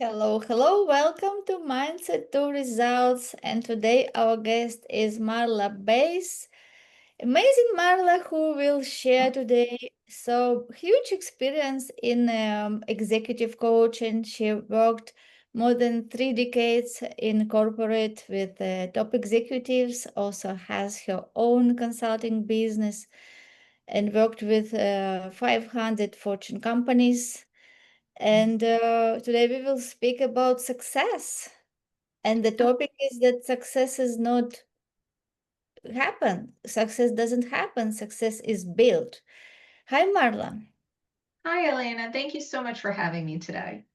Hello, hello, welcome to Mindset to Results. And today our guest is Marla Bace. Amazing Marla, who will share today so huge experience in executive coaching. She worked more than 3 decades in corporate with top executives, also has her own consulting business and worked with 500 Fortune companies. And today we will speak about success. And the topic is that success is not happen. Success doesn't happen. Success is built. Hi, Marla. Hi, Elena. Thank you so much for having me today.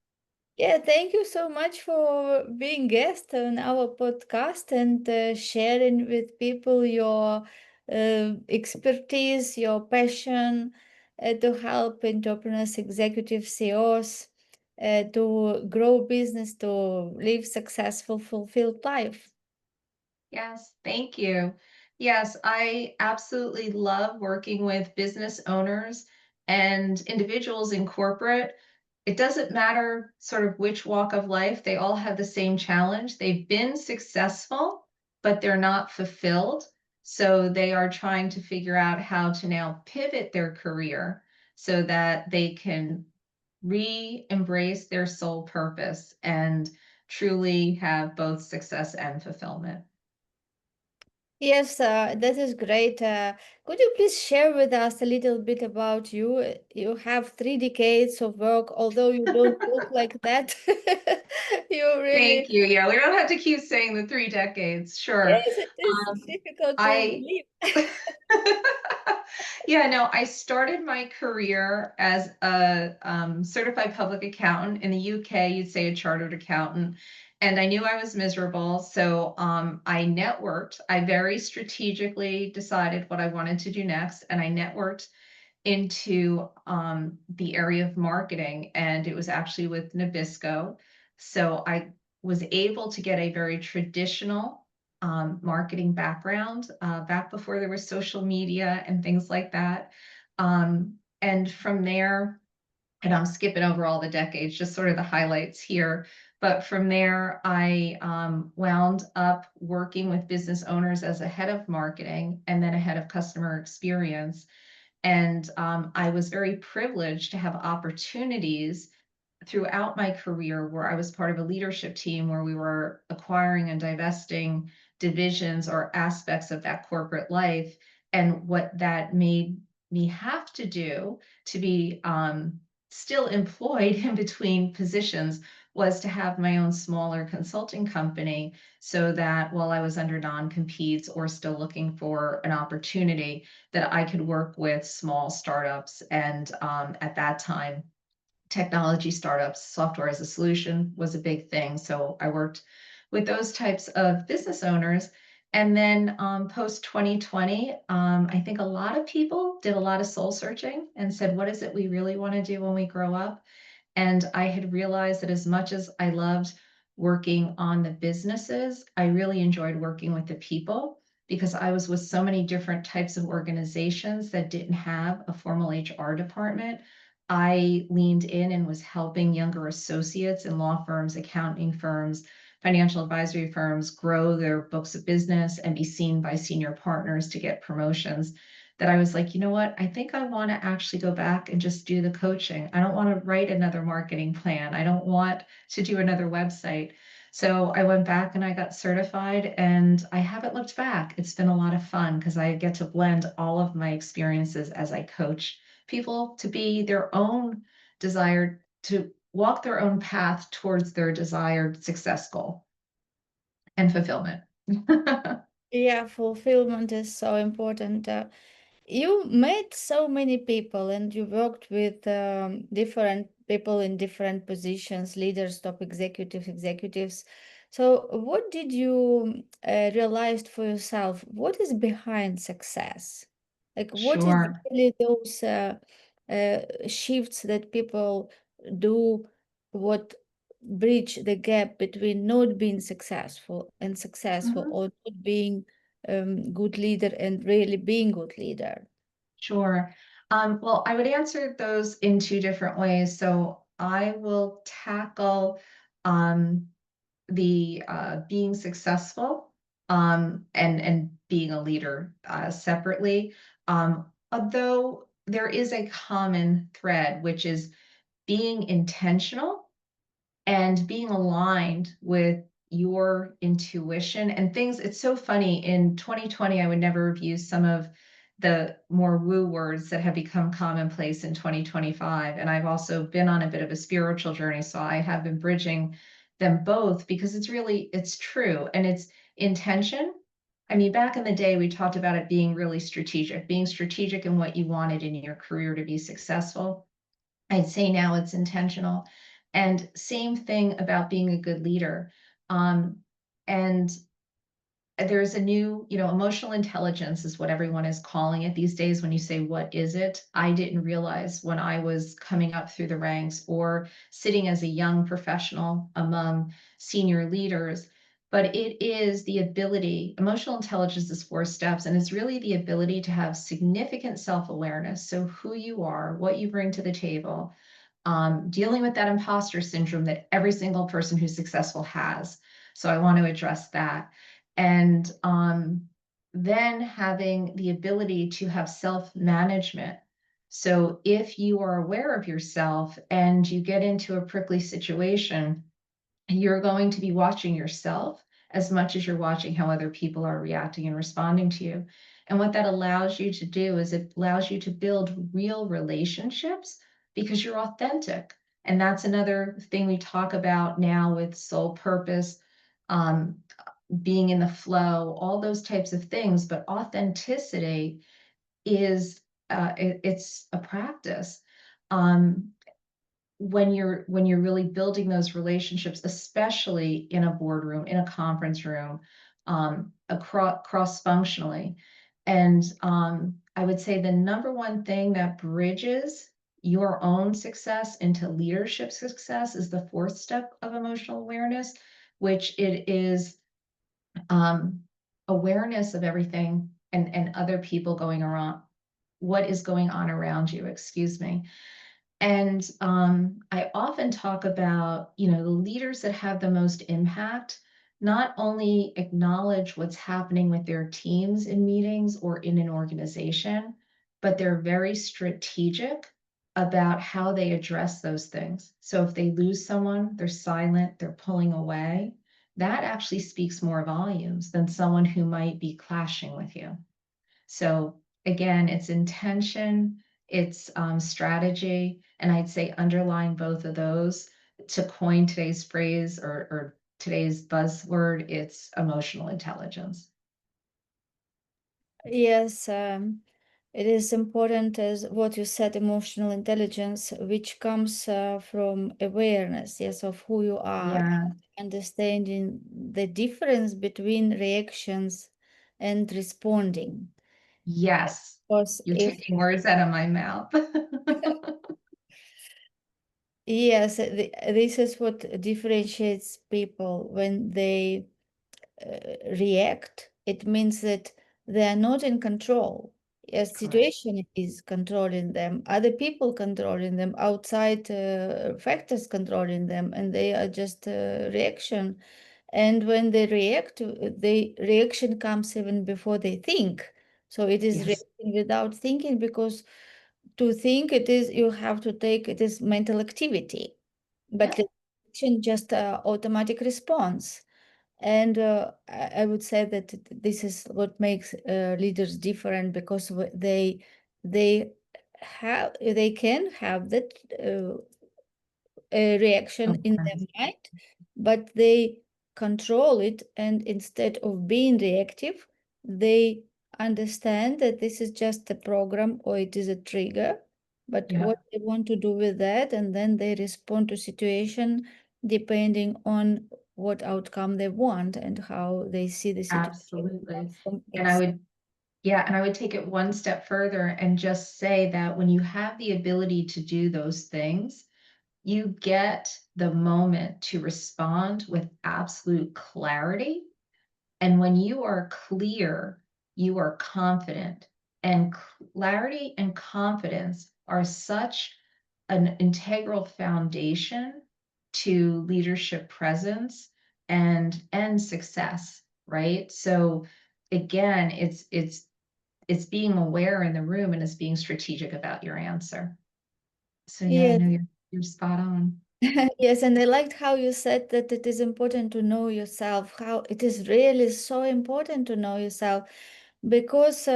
Yeah, thank you so much for being guest on our podcast and sharing with people your expertise, your passion to help entrepreneurs, executive CEOs to grow business, to live successful, fulfilled life. Yes, thank you. Yes, I absolutely love working with business owners and individuals in corporate. It doesn't matter sort of which walk of life, they all have the same challenge. They've been successful, but they're not fulfilled. So they are trying to figure out how to now pivot their career so that they can re-embrace their soul purpose and truly have both success and fulfillment. Yes, that is great. Could you please share with us a little bit about you? You have 3 decades of work, although you don't look like that. You Thank really, you. Yeah, we don't have to keep saying the 3 decades. Sure. yes, it is Um, difficult to I believe. Yeah, no, I started my career as a certified public accountant. In the UK, you'd say a chartered accountant. And I knew I was miserable. So I networked. I very strategically decided what I wanted to do next. And I networked into the area of marketing. And it was actually with Nabisco. So I was able to get a very traditional marketing background back before there was social media and things like that. And from there, and I'm skipping over all the decades, just sort of the highlights here. But from there, I wound up working with business owners as a head of marketing and then a head of customer experience. And I was very privileged to have opportunities throughout my career where I was part of a leadership team where we were acquiring and divesting divisions or aspects of that corporate life. And what that made me have to do to be still employed in between positions was to have my own smaller consulting company so that while I was under non-competes or still looking for an opportunity, that I could work with small startups. And at that time, technology startups, software as a solution was a big thing. So I worked with those types of business owners. And then post 2020, I think a lot of people did a lot of soul searching and said, what is it we really want to do when we grow up? And I had realized that as much as I loved working on the businesses, I really enjoyed working with the people because I was with so many different types of organizations that didn't have a formal HR department. I leaned in and was helping younger associates in law firms, accounting firms, financial advisory firms grow their books of business and be seen by senior partners to get promotions. That I was like, you know what? I think I want to actually go back and just do the coaching. I don't want to write another marketing plan. I don't want to do another website. So I went back and I got certified and I haven't looked back. It's been a lot of fun because I get to blend all of my experiences as I coach people to be their own desired, to walk their own path towards their desired success goal and fulfillment. Yeah, fulfillment is so important. You met so many people and you worked with different people in different positions, leaders, top executives, executives. So, what did you realize for yourself? What is behind success? Like, what is Sure. really those shifts that people do? What bridge the gap between not being successful and successful, Mhm. or not being good leader and really being good leader? Sure. Well, I would answer those in two different ways. So I will tackle the being successful, and being a leader separately. Although there is a common thread, which is being intentional and being aligned with your intuition and things. It's so funny. In 2020, I would never have used some of the more woo words that have become commonplace in 2025. And I've also been on a bit of a spiritual journey. So I have been bridging them both because it's true. And it's intention. I mean, back in the day, we talked about it being strategic in what you wanted in your career to be successful. I'd say now it's intentional. And same thing about being a good leader. Um, and there's a new, emotional intelligence is what everyone is calling it these days. When you say, what is it? I didn't realize when I was coming up through the ranks or sitting as a young professional among senior leaders. But it is the ability, emotional intelligence is 4 steps, and it's really the ability to have significant self awareness. So, who you are, what you bring to the table, dealing with that imposter syndrome that every single person who's successful has. So I want to address that. And then having the ability to have self management. So if you are aware of yourself and you get into a prickly situation, you're going to be watching yourself as much as you're watching how other people are reacting and responding to you. And what that allows you to do is it allows you to build real relationships because you're authentic. And that's another thing we talk about now with soul purpose, um, being in the flow, all those types of things. But authenticity is it's a practice. Um, when you're really building those relationships, especially in a boardroom, in a conference room, across cross-functionally. And I would say the number one thing that bridges your own success into leadership success is the 4th step of emotional awareness, which it is um, awareness of everything and other people going around, what is going on around you, excuse me. And I often talk about, the leaders that have the most impact not only acknowledge what's happening with their teams in meetings or in an organization, but they're very strategic about how they address those things. So if they lose someone, they're silent, they're pulling away. That actually speaks more volumes than someone who might be clashing with you. So again, it's intention, it's strategy, and I'd say underline both of those. To coin today's phrase or today's buzzword, it's emotional intelligence. Yes, it is important as what you said, emotional intelligence, which comes from awareness, yes, of who you are, Yeah. understanding the difference between reactions and responding. Yes. Because You're if, taking words out of my mouth. yes, this is what differentiates people when they react, it means that they are not in control. A Correct. situation is controlling them, other people controlling them, outside factors controlling them, and they are just reaction. And when they react, the reaction comes even before they think. So it is Yes. reacting without thinking, because to think it is you have to take it is mental activity, but Yeah. the reaction just automatic response. And I would say that this is what makes leaders different, because they they can have that reaction in their Awareness. mind, but they control it, and instead of being reactive, they understand that this is just a program or it is a trigger, but Yeah. what they want to do with that, and then they respond to situation depending on what outcome they want and how they see the situation Absolutely. from And I inside. would Yeah, and I would take it one step further and just say that when you have the ability to do those things, you get the moment to respond with absolute clarity. And when you are clear, you are confident. And clarity and confidence are such an integral foundation to leadership presence and success, right? So again, it's being aware in the room and it's being strategic about your answer. So yeah, Yes. no, you're spot on. Yes, and I liked how you said that it is important to know yourself, how it is really so important to know yourself because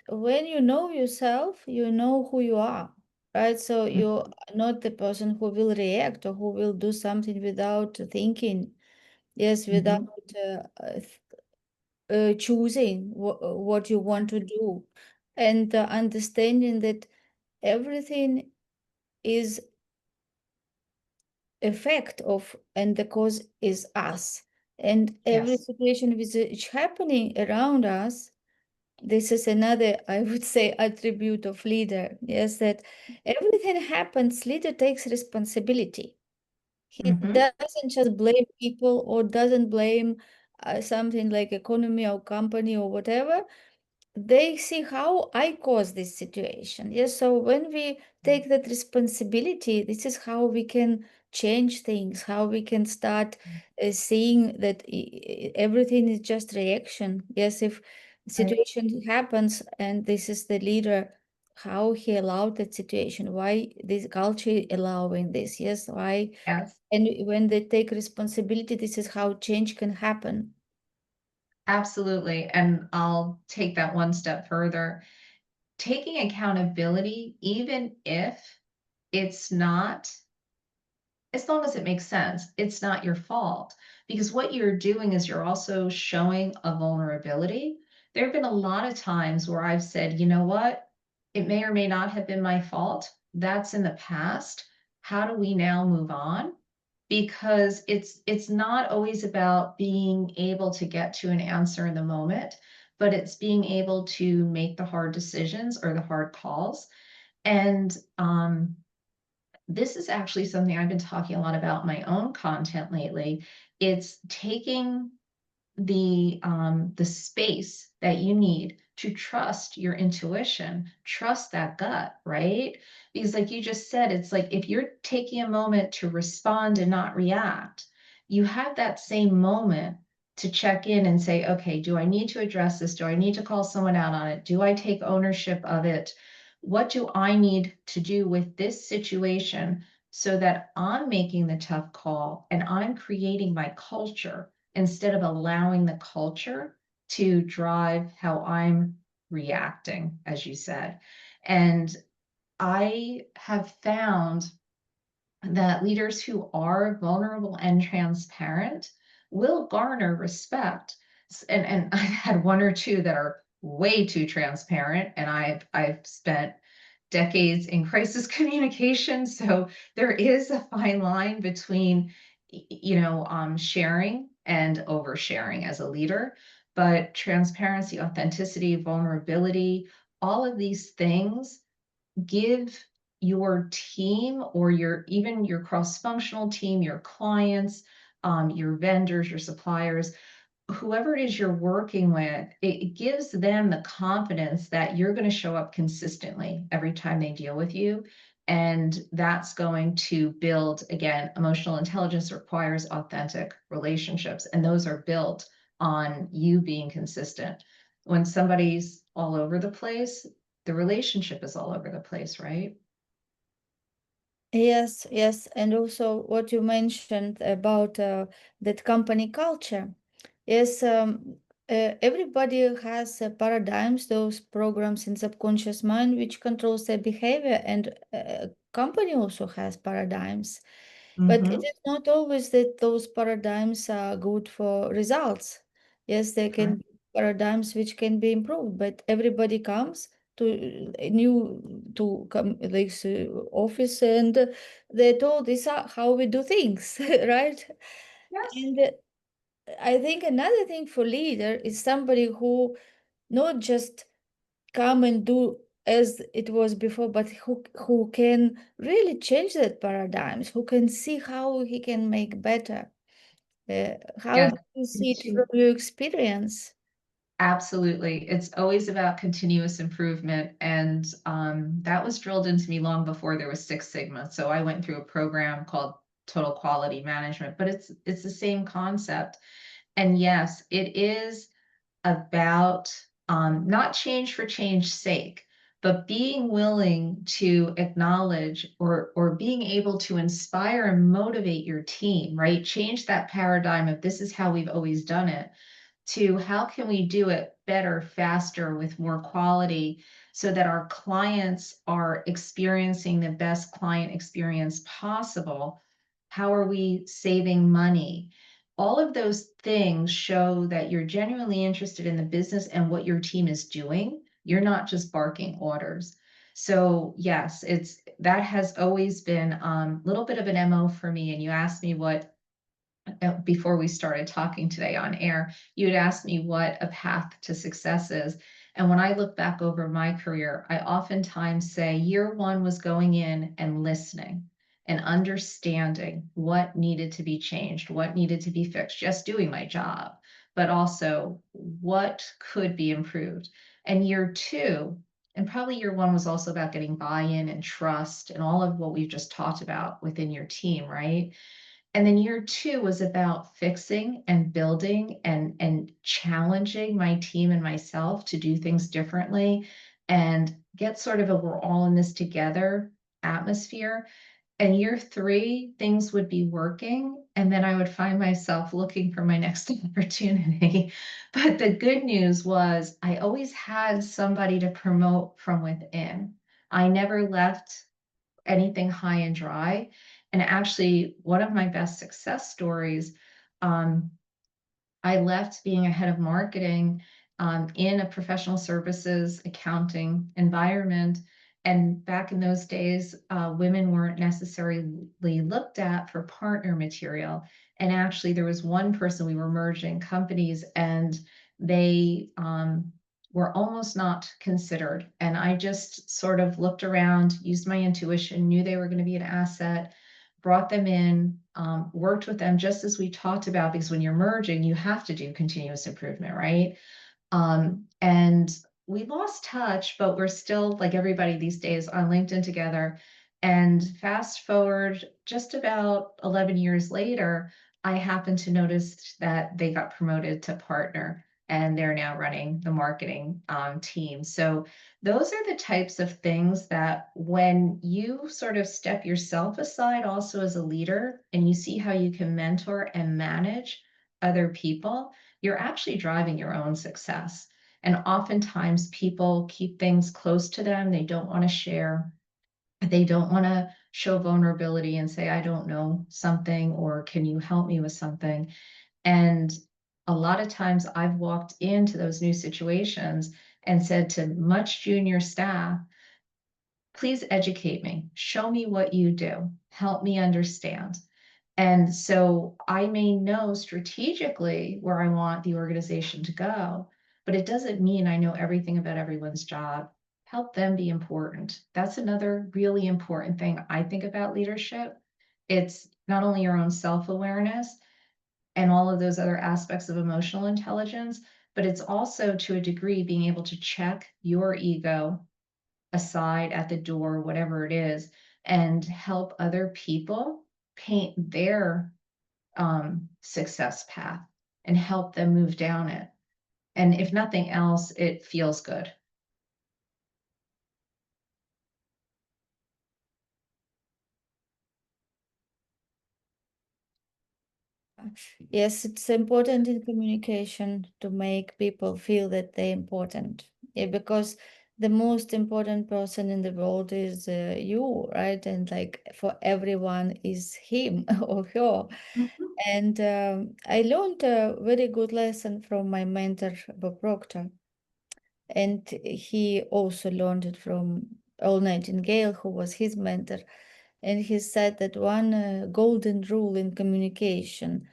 when you know yourself, you know who you are, right? So you're not the person who will react or who will do something without thinking, yes, without Mm-hmm. choosing what you want to do, and understanding that everything is effect of and the cause is us, and every Yes. situation which is happening around us. This is another, I would say, attribute of leader. Yes, that everything happens, leader takes responsibility. He Mm-hmm. doesn't just blame people or doesn't blame something like economy or company or whatever. They see how I caused this situation. Yes, so when we take that responsibility, this is how we can change things, how we can start seeing that everything is just reaction. Yes, if Right. situation happens and this is the leader, how he allowed that situation, why this culture allowing this, yes, why, Yes. and when they take responsibility, this is how change can happen. Absolutely. And I'll take that one step further. Taking accountability, even if it's not, as long as it makes sense, it's not your fault. Because what you're doing is you're also showing a vulnerability. There have been a lot of times where I've said, you know what? It may or may not have been my fault. That's in the past. How do we now move on? Because it's not always about being able to get to an answer in the moment, but it's being able to make the hard decisions or the hard calls. And this is actually something I've been talking a lot about in my own content lately. It's taking the space that you need to trust your intuition, trust that gut, right? Because like you just said, it's like if you're taking a moment to respond and not react, you have that same moment to check in and say, okay, do I need to address this? Do I need to call someone out on it? Do I take ownership of it? What do I need to do with this situation so that I'm making the tough call and I'm creating my culture instead of allowing the culture to drive how I'm reacting, as you said. And I have found that leaders who are vulnerable and transparent will garner respect. And I've had one or two that are way too transparent, and I've spent decades in crisis communication. So there is a fine line between, sharing and oversharing as a leader. But transparency, authenticity, vulnerability, all of these things give your team or your cross-functional team, your clients, your vendors, your suppliers, whoever it is you're working with, it gives them the confidence that you're going to show up consistently every time they deal with you. And that's going to build, again, emotional intelligence requires authentic relationships, and those are built on you being consistent. When somebody's all over the place, the relationship is all over the place, right? Yes, yes, and also what you mentioned about that company culture. Yes, everybody has paradigms, those programs in subconscious mind which controls their behavior, and company also has paradigms. But it Mm-hmm. is not always that those paradigms are good for results. Yes, there can Correct. be paradigms which can be improved, but everybody comes to a new to come this office, and they're told this are how we do things, right? Yes. And I think another thing for leader is somebody who not just come and do as it was before, but who can really change that paradigms, who can see how he can make better. How Yes. do you see it from Continue. your experience? Absolutely. It's always about continuous improvement. And that was drilled into me long before there was Six Sigma. So I went through a program called total quality management, but it's the same concept. And yes, it is about not change for change's sake, but being willing to acknowledge or being able to inspire and motivate your team, right? Change that paradigm of this is how we've always done it to how can we do it better, faster, with more quality so that our clients are experiencing the best client experience possible? How are we saving money? All of those things show that you're genuinely interested in the business and what your team is doing. You're not just barking orders. So yes, it's that has always been a little bit of an MO for me. And you asked me what before we started talking today on air, you had asked me what a path to success is. And when I look back over my career, I oftentimes say year one was going in and listening and understanding what needed to be changed, what needed to be fixed, just doing my job, but also what could be improved. And year two, and probably year one was also about getting buy-in and trust and all of what we've just talked about within your team, right? And then year two was about fixing and building and challenging my team and myself to do things differently and get sort of a we're all in this together atmosphere. And year three, things would be working. And then I would find myself looking for my next opportunity. But the good news was I always had somebody to promote from within. I never left anything high and dry. And actually, one of my best success stories, um, I left being a head of marketing in a professional services accounting environment. And back in those days, women weren't necessarily looked at for partner material. And actually, there was one person, we were merging companies, and they were almost not considered. And I just sort of looked around, used my intuition, knew they were going to be an asset, brought them in, worked with them just as we talked about, because when you're merging, you have to do continuous improvement, right? And we lost touch, but we're still like everybody these days on LinkedIn together. And fast forward just about 11 years later, I happened to notice that they got promoted to partner and they're now running the marketing team. So those are the types of things that when you sort of step yourself aside also as a leader and you see how you can mentor and manage other people, you're actually driving your own success. And oftentimes people keep things close to them. They don't want to share. They don't want to show vulnerability and say, I don't know something, or can you help me with something? And a lot of times I've walked into those new situations and said to much junior staff, please educate me, show me what you do, help me understand. And so I may know strategically where I want the organization to go, but it doesn't mean I know everything about everyone's job. Help them be important. That's another really important thing I think about leadership. It's not only your own self-awareness and all of those other aspects of emotional intelligence, but it's also to a degree being able to check your ego aside at the door, whatever it is, and help other people paint their success path and help them move down it. And if nothing else, it feels good. Yes, it's important in communication to make people feel that they're important. Yeah, because the most important person in the world is you, right? And like for everyone is him or her. Mhm. And I learned a very good lesson from my mentor, Bob Proctor. And he also learned it from Earl Nightingale, who was his mentor. And he said that one golden rule in communication: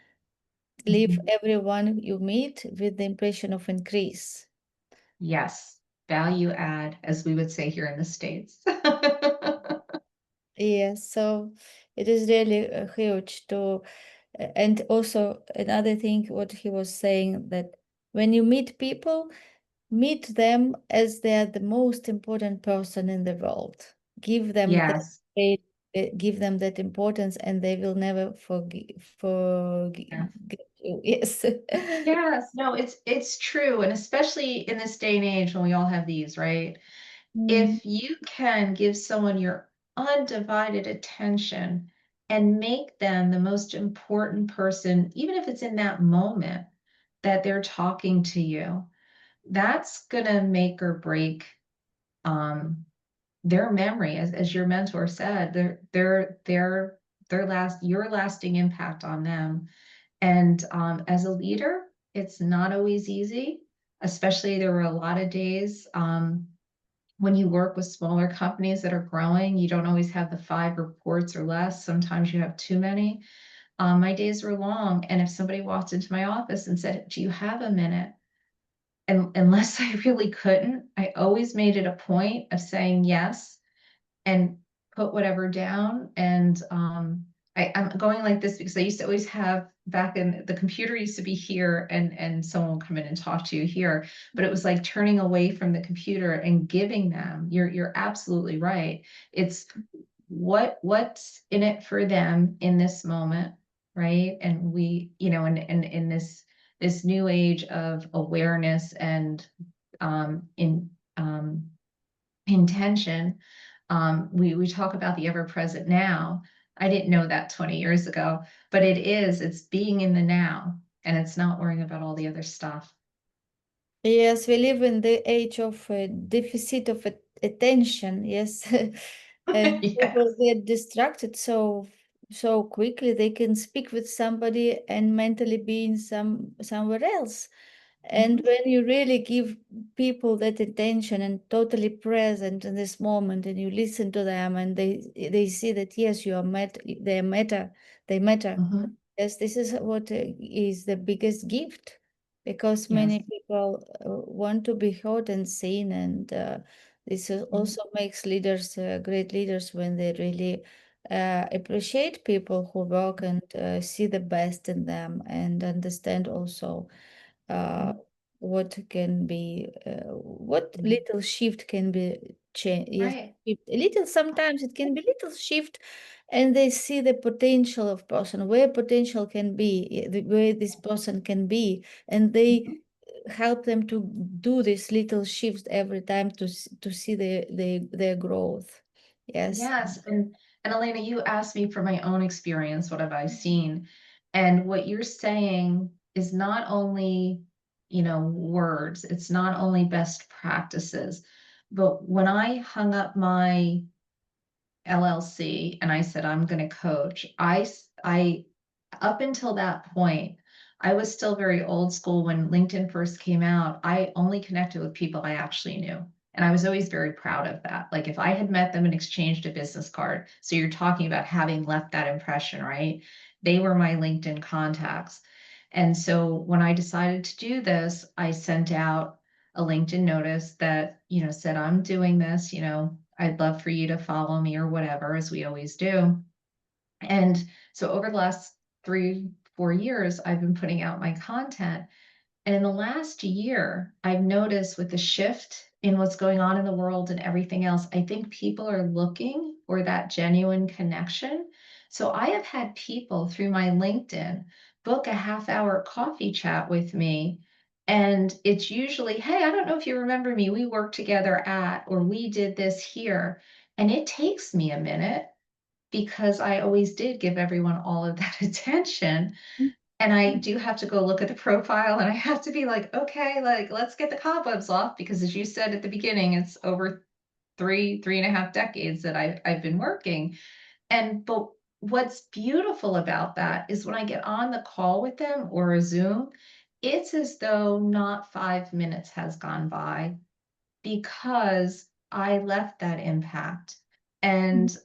leave Mhm. everyone you meet with the impression of increase. Yes, value add, as we would say here in the States. Yes, so it is really huge to, and also another thing, what he was saying, that when you meet people, meet them as they are the most important person in the world. Give them that Yes. space. give them that importance, and they will never forget Yeah. you. Yes. Yes, no, it's true. And especially in this day and age when we all have these, right? Mm. If you can give someone your undivided attention and make them the most important person, even if it's in that moment that they're talking to you, that's gonna make or break um, their memory, as your mentor said, their last your lasting impact on them. And as a leader, it's not always easy, especially there were a lot of days when you work with smaller companies that are growing, you don't always have the 5 reports or less. Sometimes you have too many. My days were long. And if somebody walked into my office and said, "Do you have a minute?" And unless I really couldn't, I always made it a point of saying yes and put whatever down. And I'm going like this because I used to always have back in the computer used to be here and someone would come in and talk to you here, but it was like turning away from the computer and giving them. You're absolutely right. It's what's in it for them in this moment, right? And we, and in this new age of awareness and in intention. We talk about the ever present now. I didn't know that 20 years ago, but it's being in the now and it's not worrying about all the other stuff. Yes, we live in the age of deficit of attention. Yes, and people Yes. get distracted so quickly. They can speak with somebody and mentally be in somewhere else. And Mhm. when you really give people that attention and totally present in this moment, and you listen to them, and they see that yes, you are they matter. Mhm. Yes, this is what is the biggest gift, because Yes. many people want to be heard and seen, and this Mhm. also makes leaders great leaders when they really appreciate people who work and see the best in them and understand also uh, Mhm. what Mhm. little shift can be changed. Yes, Right. a little, sometimes it can be little shift, and they see the potential of person, where potential can be, where this person can be, and they Mhm. help them to do this little shift every time to see their growth. Yes. Yes, and Elena, you asked me from my own experience, what have I seen? And what you're saying is not only, words, it's not only best practices, but when I hung up my LLC and I said I'm going to coach, I up until that point, I was still very old school. When LinkedIn first came out, I only connected with people I actually knew. And I was always very proud of that. Like if I had met them and exchanged a business card, so you're talking about having left that impression, right? They were my LinkedIn contacts. And so when I decided to do this, I sent out a LinkedIn notice that, said, I'm doing this, I'd love for you to follow me or whatever, as we always do. And so over the last 3, 4 years, I've been putting out my content. And in the last year, I've noticed with the shift in what's going on in the world and everything else, I think people are looking for that genuine connection. So I have had people through my LinkedIn book a half-hour coffee chat with me. And it's usually, hey, I don't know if you remember me. We worked together at, or we did this here. And it takes me a minute because I always did give everyone all of that attention. And I do have to go look at the profile and I have to be like, okay, like let's get the cobwebs off because as you said at the beginning, it's over 3.5 decades that I've been working. But what's beautiful about that is when I get on the call with them or a Zoom, it's as though not 5 minutes has gone by because I left that impact. And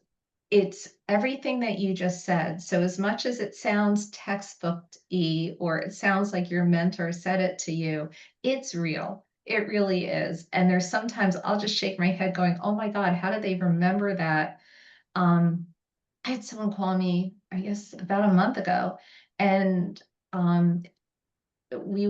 it's everything that you just said. So as much as it sounds textbook-y or it sounds like your mentor said it to you, it's real. It really is. And there's sometimes I'll just shake my head going, oh my God, how did they remember that? Um, I had someone call me, I guess, about a month ago, and um, we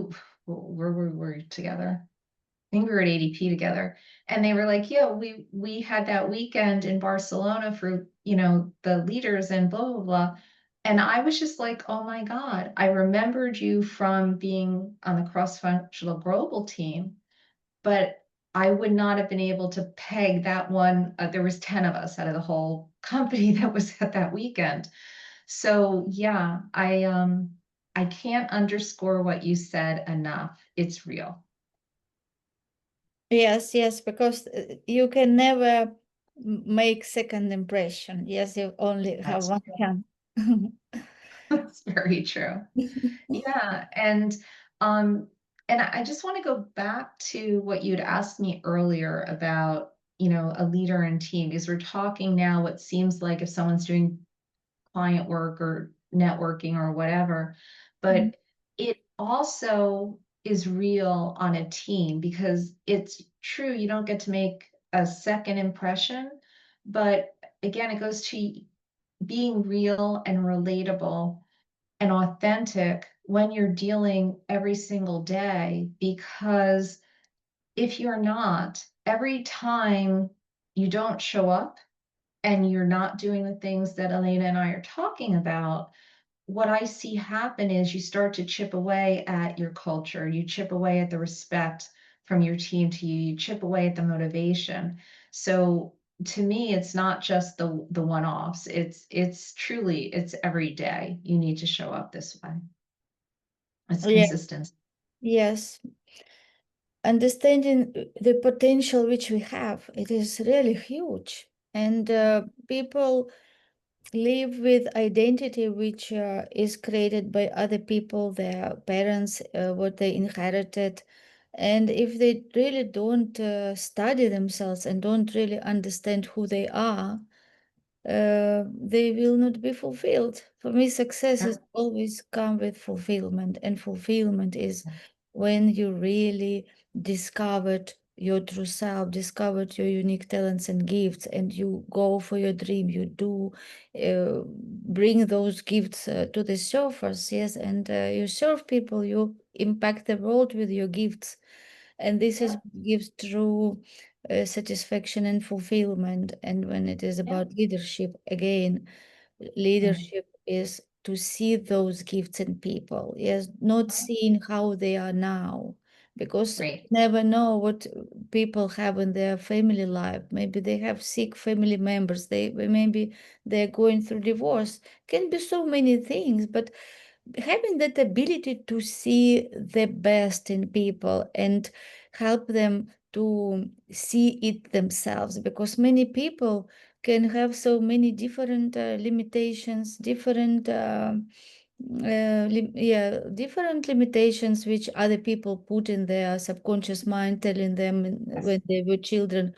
where were we together? I think we were at ADP together. And they were like, yeah, we had that weekend in Barcelona for, the leaders and blah, blah, blah. And I was just like, oh my God, I remembered you from being on the cross-functional global team, but I would not have been able to peg that one. There was 10 of us out of the whole company that was at that weekend. So yeah, I can't underscore what you said enough. It's real. Yes, yes, because you can never make second impression. Yes, you only have That's one true. chance. That's very true. Yeah, um and I just want to go back to what you'd asked me earlier about, a leader and team, because we're talking now what seems like if someone's doing client work or networking or whatever, Mm. but it also is real on a team because it's true, you don't get to make a second impression, but again, it goes to being real and relatable and authentic when you're dealing every single day. Because if you're not, every time you don't show up and you're not doing the things that Elena and I are talking about, what I see happen is you start to chip away at your culture, you chip away at the respect from your team to you, you chip away at the motivation. So to me, it's not just the one-offs. It's truly it's every day. You need to show up this way. It's Yeah, consistent. yes. Understanding the potential which we have, it is really huge. And people live with identity which is created by other people, their parents, what they inherited. And if they really don't study themselves and don't really understand who they are, they will not be fulfilled. For me, success is always come with fulfillment, and fulfillment is when you really discovered your true self, discovered your unique talents and gifts, and you go for your dream. You do bring those gifts to the surface, yes, and you serve people. You impact the world with your gifts, and this is Yeah, gives true satisfaction and fulfillment. And when it is yeah, about leadership, again, mm, leadership is to see those gifts in people, yes, not seeing how they are now, because great. never know what people have in their family life. Maybe they have sick family members, they maybe they're going through divorce, can be so many things, but having that ability to see the best in people and help them to see it themselves, because many people can have so many different limitations, different yeah, different limitations which other people put in their subconscious mind, telling them Yes. when they were children,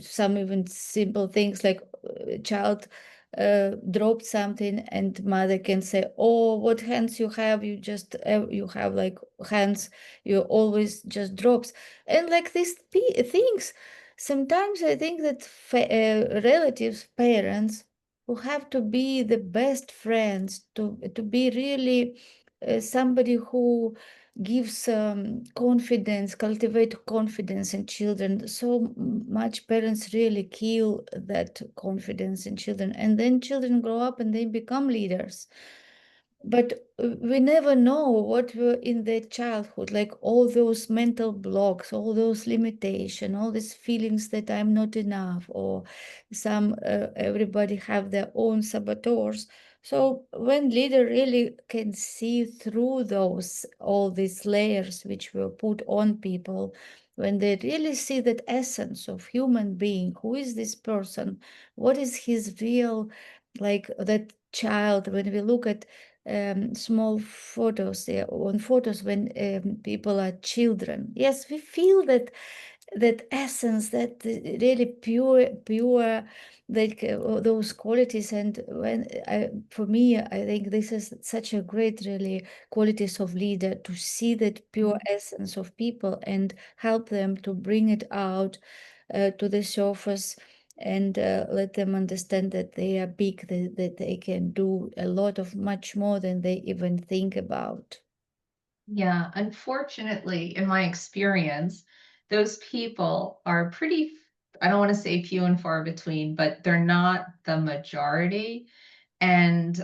some even simple things like a child dropped something and mother can say, oh, what hands you have, you just you have like hands, you always just drops, and like these things. Sometimes I think that relatives, parents, who have to be the best friends, to be really somebody who gives confidence, cultivate confidence in children. So much parents really kill that confidence in children, and then children grow up and they become leaders. But we never know what were in their childhood, like all those mental blocks, all those limitations, all these feelings that I'm not enough, or some everybody have their own saboteurs. So when leader really can see through those all these layers which were put on people, when they really see that essence of human being, who is this person, what is his real, like that child, when we look at small photos, on photos when people are children. Yes, we feel that essence, that really pure, like those qualities. And for me, I think this is such a great, really, qualities of leader, to see that pure essence of people and help them to bring it out to the surface, and let them understand that they are big, that they can do a lot of much more than they even think about. Yeah, unfortunately, in my experience, those people are pretty I don't want to say few and far between, but they're not the majority. And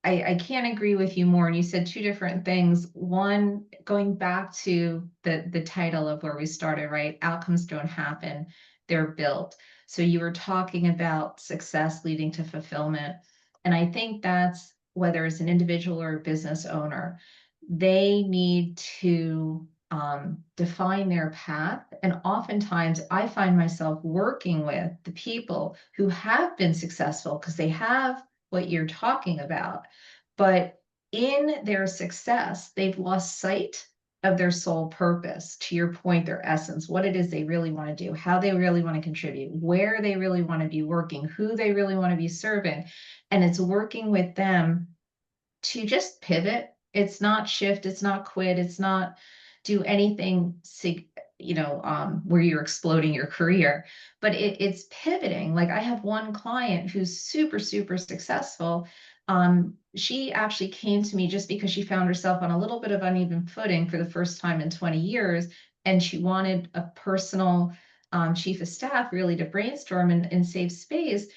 I can't agree with you more. And you said two different things. One, going back to the title of where we started, right? Outcomes don't happen, they're built. So you were talking about success leading to fulfillment. And I think that's whether it's an individual or a business owner, they need to define their path. And oftentimes I find myself working with the people who have been successful because they have what you're talking about. But in their success, they've lost sight of their sole purpose, to your point, their essence, what it is they really want to do, how they really want to contribute, where they really want to be working, who they really want to be serving. And it's working with them to just pivot. It's not shift, it's not quit, it's not do anything, where you're exploding your career, but it's pivoting. Like I have one client who's super, super successful. She actually came to me just because she found herself on a little bit of uneven footing for the first time in 20 years. And she wanted a personal chief of staff really to brainstorm and save space.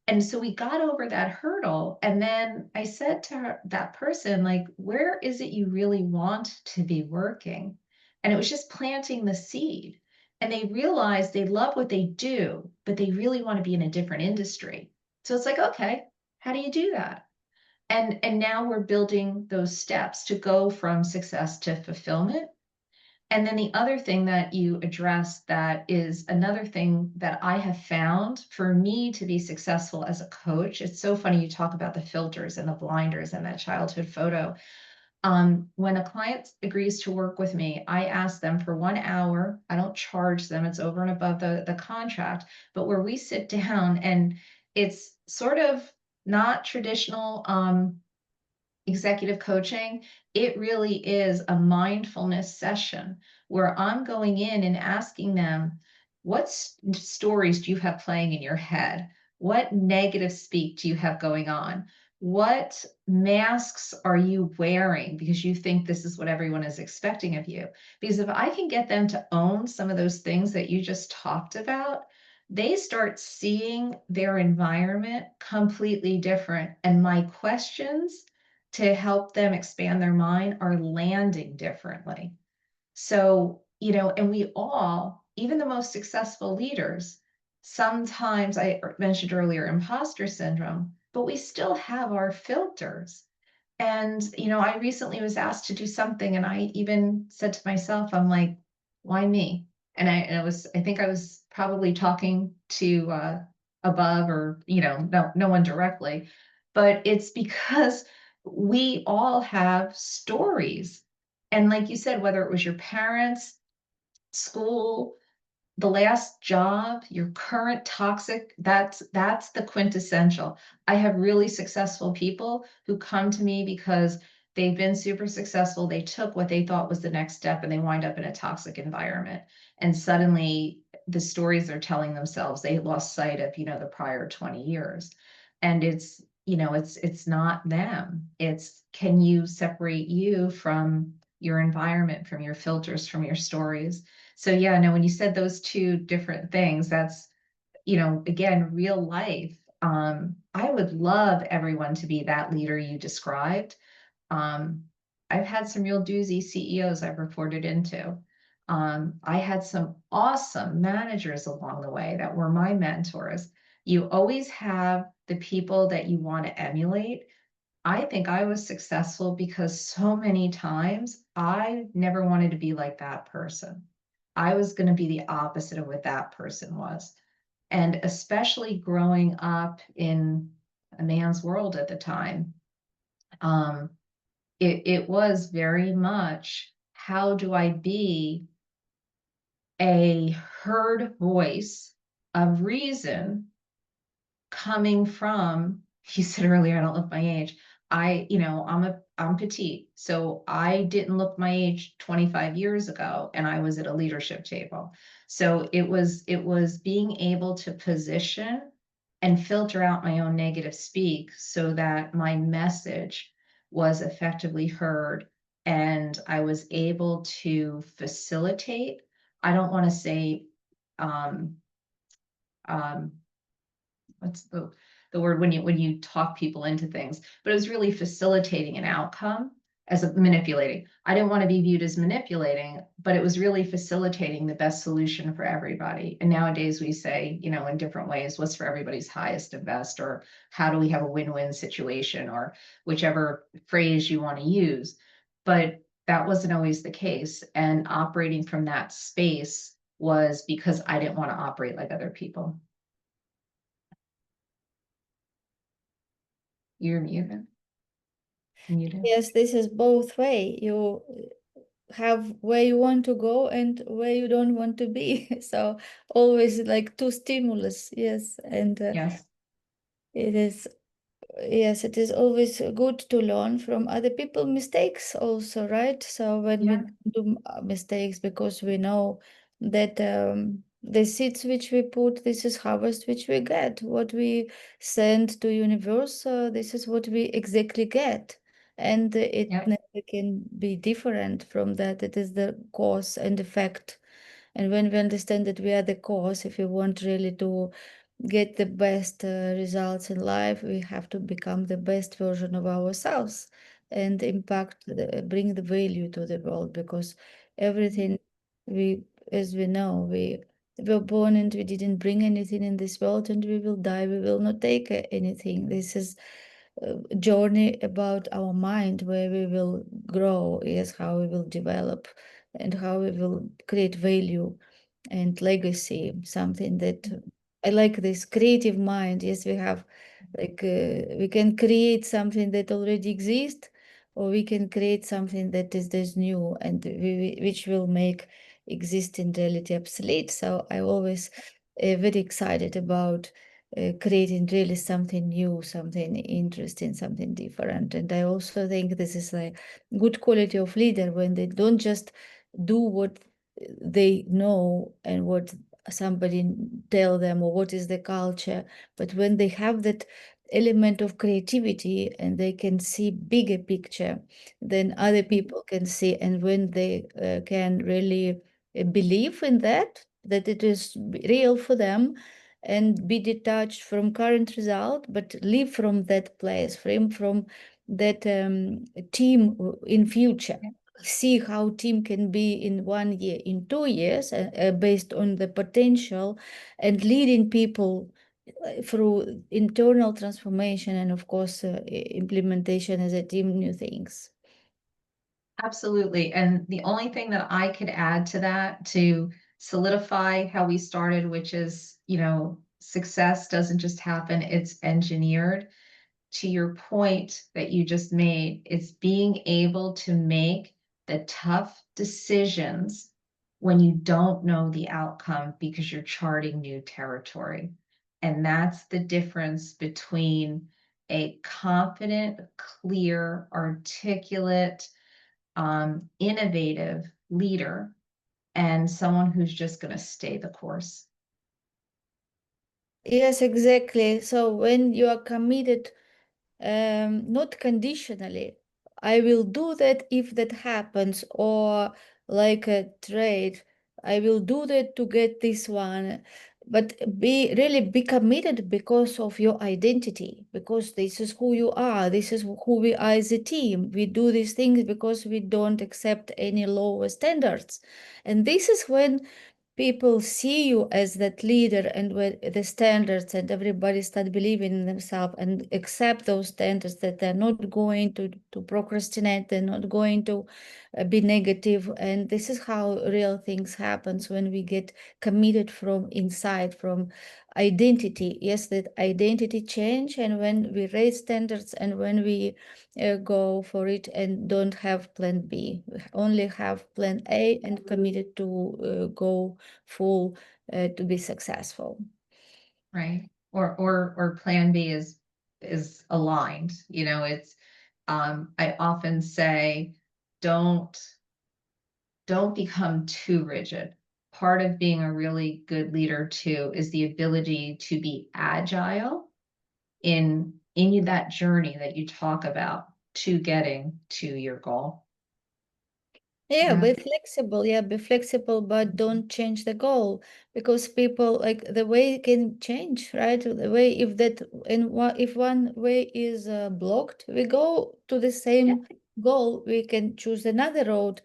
And so we got over that hurdle. And then I said to her, that person, like, where is it you really want to be working? And it was just planting the seed. And they realized they love what they do, but they really want to be in a different industry. So it's like, okay, how do you do that? And now we're building those steps to go from success to fulfillment. And then the other thing that you address that is another thing that I have found for me to be successful as a coach. It's so funny you talk about the filters and the blinders and that childhood photo. When a client agrees to work with me, I ask them for 1 hour. I don't charge them, it's over and above the contract, but where we sit down and it's sort of not traditional executive coaching, it really is a mindfulness session where I'm going in and asking them, what stories do you have playing in your head? What negative speak do you have going on? What masks are you wearing because you think this is what everyone is expecting of you? Because if I can get them to own some of those things that you just talked about, they start seeing their environment completely different. And my questions to help them expand their mind are landing differently. So, and we all, even the most successful leaders, sometimes I mentioned earlier imposter syndrome, but we still have our filters. And, I recently was asked to do something and I even said to myself, I'm like, why me? I think I was probably talking to above or, no one directly, but it's because we all have stories. And like you said, whether it was your parents, school, the last job, your current toxic, that's the quintessential. I have really successful people who come to me because they've been super successful. They took what they thought was the next step and they wind up in a toxic environment. And suddenly the stories they're telling themselves, they lost sight of, the prior 20 years. And it's not them. It's can you separate you from your environment, from your filters, from your stories? So yeah, no, when you said those two different things, that's, again, real life. I would love everyone to be that leader you described. Um, I've had some real doozy CEOs I've reported into. I had some awesome managers along the way that were my mentors. You always have the people that you want to emulate. I think I was successful because so many times I never wanted to be like that person. I was going to be the opposite of what that person was. And especially growing up in a man's world at the time, um, it was very much how do I be a heard voice of reason coming from, you said earlier, I don't look my age. I'm petite. So I didn't look my age 25 years ago and I was at a leadership table. So it was being able to position and filter out my own negative speak so that my message was effectively heard and I was able to facilitate. I don't want to say um, what's the word when you talk people into things, but it was really facilitating an outcome as a manipulating. I didn't want to be viewed as manipulating, but it was really facilitating the best solution for everybody. And nowadays we say, in different ways, what's for everybody's highest and best, or how do we have a win-win situation, or whichever phrase you want to use. But that wasn't always the case. And operating from that space was because I didn't want to operate like other people. You're muted. Muted. Yes, this is both way. You have where you want to go and where you don't want to be. So always like two stimulus. Yes, and Yes. it is. Yes, it is always good to learn from other people's mistakes also, right? So when we Yeah. do mistakes, because we know that the seeds which we put, this is harvest which we get. What we send to universe, this is what we exactly get. And it Yep. never can be different from that. It is the cause and effect. And when we understand that we are the cause, if we want really to get the best results in life, we have to become the best version of ourselves and bring the value to the world, because everything we, as we know, we were born and we didn't bring anything in this world, and we will die. We will not take anything. This is a journey about our mind, where we will grow, is how we will develop and how we will create value and legacy, something that I like, this creative mind. Yes, we have like we can create something that already exists, or we can create something that is this new, and which will make existing reality obsolete. So I always very excited about creating really something new, something interesting, something different. And I also think this is a good quality of leader, when they don't just do what they know and what somebody tell them, or what is the culture, but when they have that element of creativity and they can see bigger picture than other people can see, and when they can really believe in that it is real for them, and be detached from current result, but live from that place, from that team in future, see how team can be in 1 year, in 2 years, based on the potential, and leading people through internal transformation, and of course implementation as a team, new things. Absolutely. And the only thing that I could add to that to solidify how we started, which is, success doesn't just happen, it's engineered. To your point that you just made, it's being able to make the tough decisions when you don't know the outcome, because you're charting new territory. And that's the difference between a confident, clear, articulate, innovative leader and someone who's just going to stay the course. Yes, exactly. So when you are committed, not conditionally, I will do that if that happens, or like a trade, I will do that to get this one. But be committed because of your identity, because this is who you are, this is who we are as a team. We do these things because we don't accept any lower standards. And this is when people see you as that leader, and with the standards, and everybody start believing in themselves and accept those standards, that they're not going to procrastinate, they're not going to be negative. And this is how real things happens, when we get committed from inside, from identity. Yes, that identity change, and when we raise standards, and when we go for it and don't have plan B, we only have plan A, and committed to go full to be successful. Right. Or plan B is aligned. It's I often say, don't don't become too rigid. Part of being a really good leader too is the ability to be agile in that journey that you talk about to getting to your goal. Yeah, Yeah. be flexible. Yeah, be flexible, but don't change the goal because people like the way can change, right? The way if that in one if one way is blocked, we go to the Yeah. same goal. We can choose another road,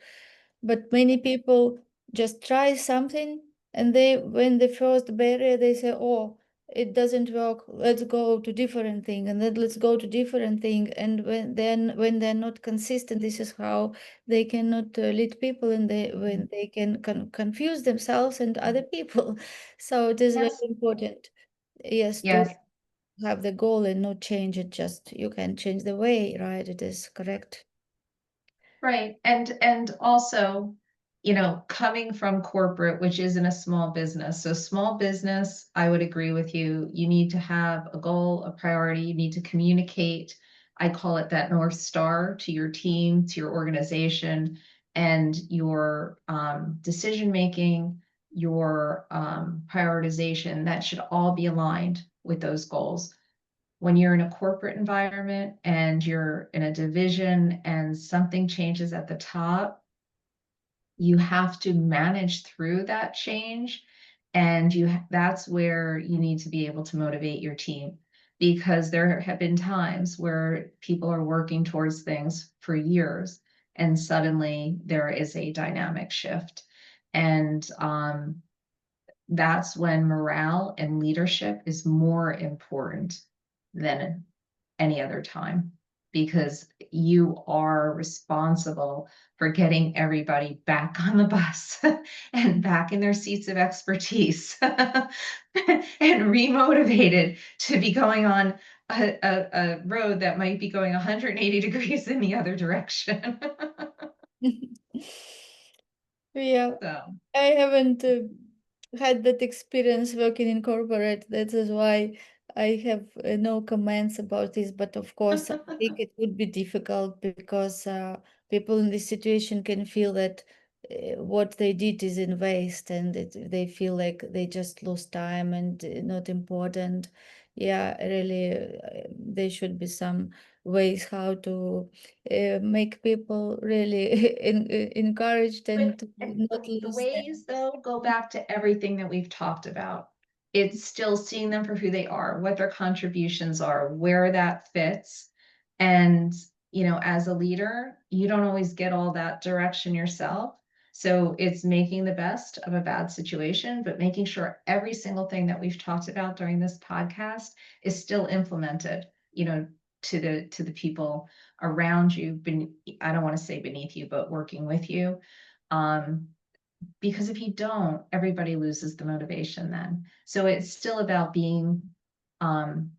but many people just try something and they when the first barrier they say, "Oh, it doesn't work. Let's go to different thing," and then let's go to different thing. And when they're not consistent, this is how they cannot lead people and they when they can confuse themselves and other people. So it is very Yes. important, yes, to Yes. have the goal and not change it, just you can change the way, right? It is correct. Right. And also, coming from corporate, which isn't a small business. So small business, I would agree with you. You need to have a goal, a priority. You need to communicate. I call it that North Star to your team, to your organization, and your decision making, your prioritization. That should all be aligned with those goals. When you're in a corporate environment and you're in a division and something changes at the top, you have to manage through that change. And that's where you need to be able to motivate your team, because there have been times where people are working towards things for years and suddenly there is a dynamic shift. And that's when morale and leadership is more important than any other time, because you are responsible for getting everybody back on the bus and back in their seats of expertise and remotivated to be going on a road that might be going 180 degrees in the other direction. Yeah, So, I haven't had that experience working in corporate. That is why I have no comments about this. But of course, I think it would be difficult because people in this situation can feel that what they did is in waste, and they feel like they just lost time and not important. Yeah, really, there should be some ways how to make people really encouraged but and to not the lose them. ways, though, go back to everything that we've talked about. It's still seeing them for who they are, what their contributions are, where that fits. And, as a leader, you don't always get all that direction yourself. So it's making the best of a bad situation, but making sure every single thing that we've talked about during this podcast is still implemented, to the people around you, I don't want to say beneath you, but working with you. Um, because if you don't, everybody loses the motivation then. So it's still about being um,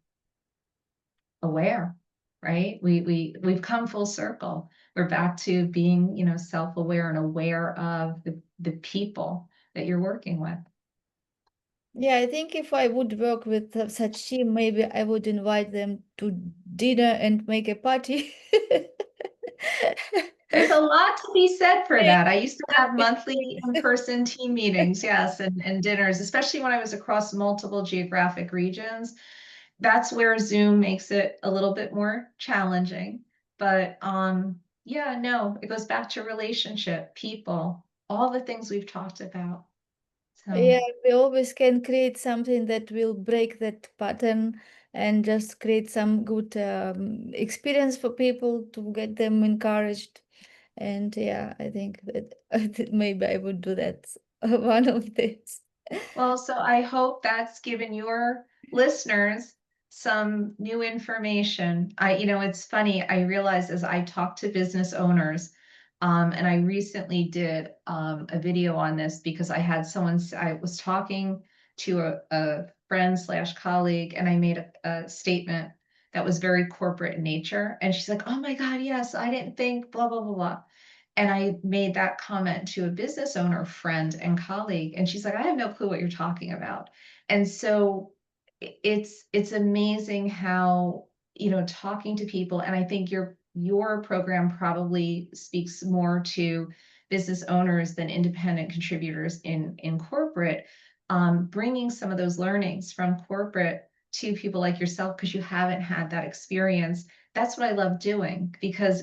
aware, right? We've come full circle. We're back to being, self-aware and aware of the people that you're working with. Yeah, I think if I would work with such team, maybe I would invite them to dinner and make a party. There's a lot to be said for Make that. I used to have happy monthly things. in-person team meetings, yes, and dinners, especially when I was across multiple geographic regions. That's where Zoom makes it a little bit more challenging. But yeah, no, it goes back to relationship, people, all the things we've talked about. So, Yeah, we always can create something that will break that pattern and just create some good experience for people to get them encouraged. And yeah, I think that that maybe I would do that one of these. well, so I hope that's given your listeners some new information. It's funny, I realize as I talk to business owners, and I recently did a video on this because I was talking to a friend slash colleague, and I made a statement that was very corporate in nature. And she's like, "Oh my God, yes, I didn't think blah, blah, blah, blah." And I made that comment to a business owner, friend, and colleague, and she's like, "I have no clue what you're talking about." And so it's amazing how, talking to people, and I think your program probably speaks more to business owners than independent contributors in corporate, bringing some of those learnings from corporate to people like yourself because you haven't had that experience. That's what I love doing, because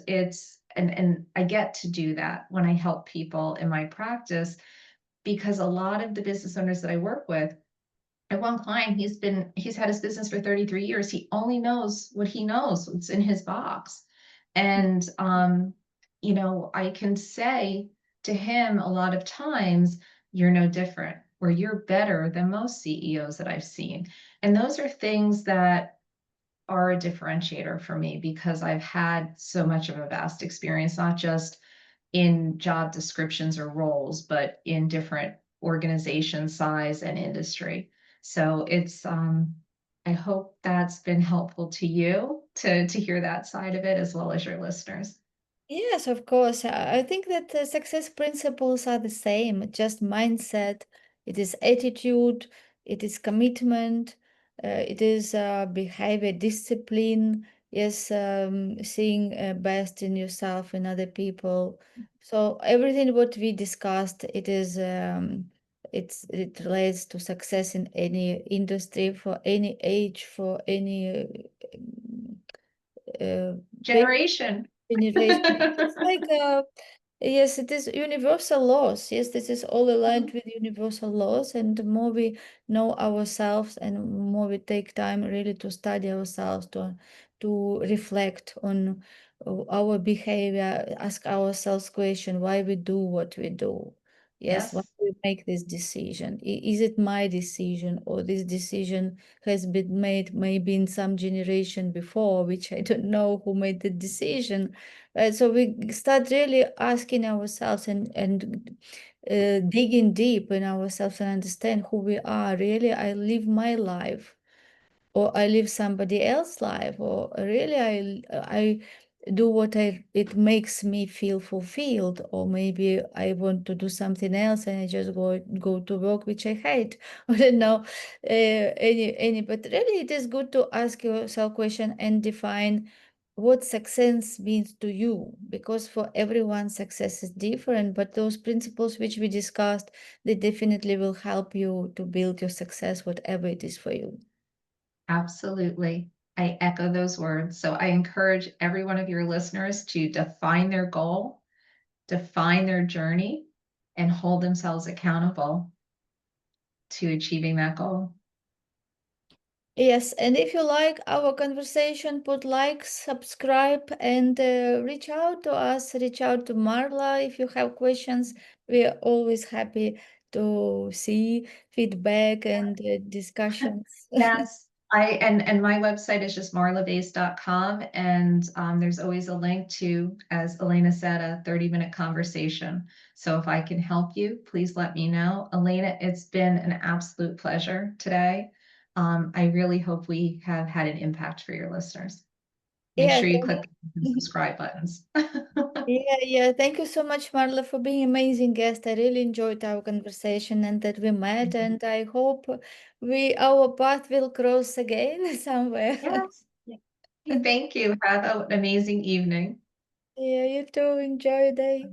and I get to do that when I help people in my practice, because a lot of the business owners that I work with, I have one client, he's had his business for 33 years. He only knows what he knows, what's in his box. And I can say to him a lot of times, you're no different, or you're better than most CEOs that I've seen. And those are things that are a differentiator for me, because I've had so much of a vast experience, not just in job descriptions or roles, but in different organization size and industry. So I hope that's been helpful to you to hear that side of it, as well as your listeners. Yes, of course. I think that the success principles are the same, just mindset. It is attitude, it is commitment, it is behavior, discipline. Yes, seeing best in yourself and other people. So everything what we discussed, it relates to success in any industry, for any age, for any uh, Generation. generation. It's like yes, it is universal laws. Yes, this is all aligned with universal laws. And the more we know ourselves and more we take time really to study ourselves, to reflect on our behavior, ask ourselves question why we do what we do. Yes, why Yes, we make this decision. Is it my decision, or this decision has been made maybe in some generation before, which I don't know who made the decision. So we start really asking ourselves and digging deep in ourselves and understand who we are. Really, I live my life, or I live somebody else's life, or really I do what it makes me feel fulfilled, or maybe I want to do something else and I just go to work which I hate. I don't know any, but really it is good to ask yourself question and define what success means to you, because for everyone success is different, but those principles which we discussed, they definitely will help you to build your success, whatever it is for you. absolutely. I echo those words. So I encourage every one of your listeners to define their goal, define their journey, and hold themselves accountable to achieving that goal. Yes, and if you like our conversation, put like, subscribe, and reach out to us, reach out to Marla if you have questions. We are always happy to see feedback and discussions. Yes, and my website is just marlabaes.com, and there's always a link to, as Elena said, a 30-minute conversation. So if I can help you, please let me know. Elena, it's been an absolute pleasure today. I really hope we have had an impact for your listeners. Make Yeah, sure you thank click the subscribe buttons. yeah. Thank you so much, Marla, for being amazing guest. I really enjoyed our conversation and that we met, and I hope our path will cross again somewhere. Yes. Thank you. Have an amazing evening. Yeah, you too. Enjoy your day.